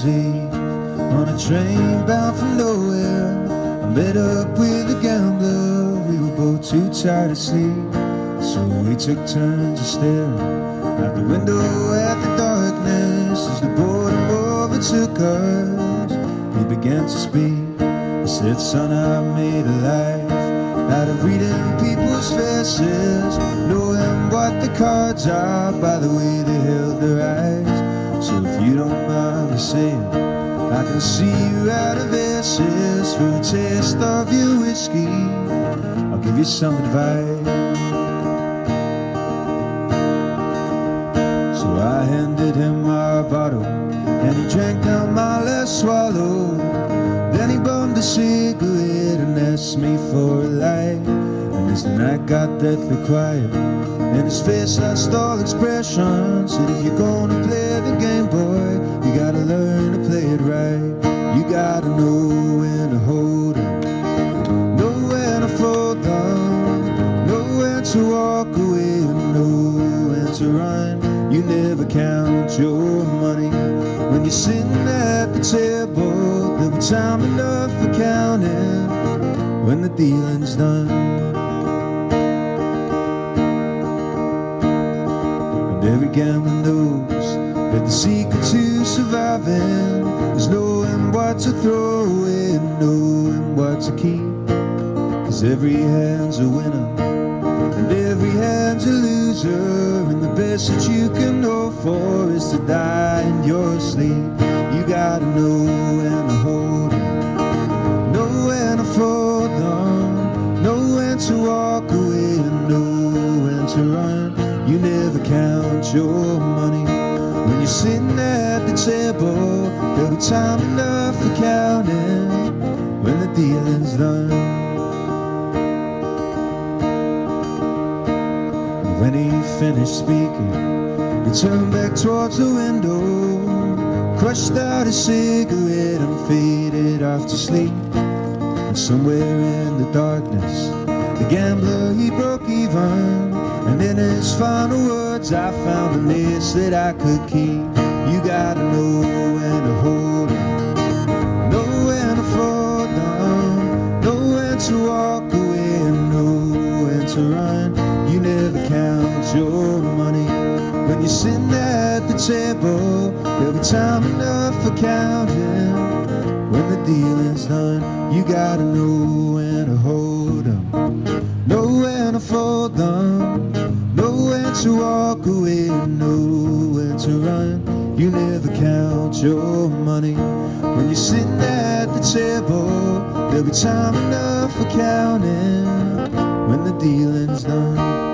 Year's Eve on a train bound for nowhere. I met up with a gambler. We were both too tired to sleep, so we took turns of staring out the window at the darkness. As the boredom overtook us, he began to speak. He said, son, I made a life out of reading people's faces, knowing what the cards are by the way they held their eyes. So if you don't mind me saying, I can see you out of ashes. For a taste of your whiskey, I'll give you some advice. So I handed him my bottle, and he drank down my last swallow. Then he bummed a cigarette and asked me for a light. And as the night got deathly quiet, and his face lost all expression, said, if you're gonna play the game, boy, you gotta learn to play it right. You gotta know when to hold up, know when to fold down, know when to walk away, and know when to run. You never count your money when you're sitting at the table. There'll be time enough for counting when the dealing's done. And every gambler knows that the secret to surviving is knowing what to throw away and knowing what to keep. 'Cause every hand's a winner and every hand's a loser, and the best that you can hope for is to die in your sleep. You gotta know when to hold it, know when to fold on, know when to walk away, and know when to run. You never count your money when you're sitting at the table. There'll be time enough for counting when the dealing's done. When he finished speaking, he turned back towards the window, crushed out a cigarette and faded off to sleep. And somewhere in the darkness, the gambler, he broke even. And in his final words, I found a niche that I could keep. You gotta know when to hold on, know when to fold down, know when to walk away, and know when to run. You never count your money when you're sitting at the table. There'll be time enough for counting when the dealing's done. You gotta know when to hold on, know when to fold on, know when to walk away, and know when to run. You never count your money when you're sitting at the table. There'll be time enough for counting when the dealing's done.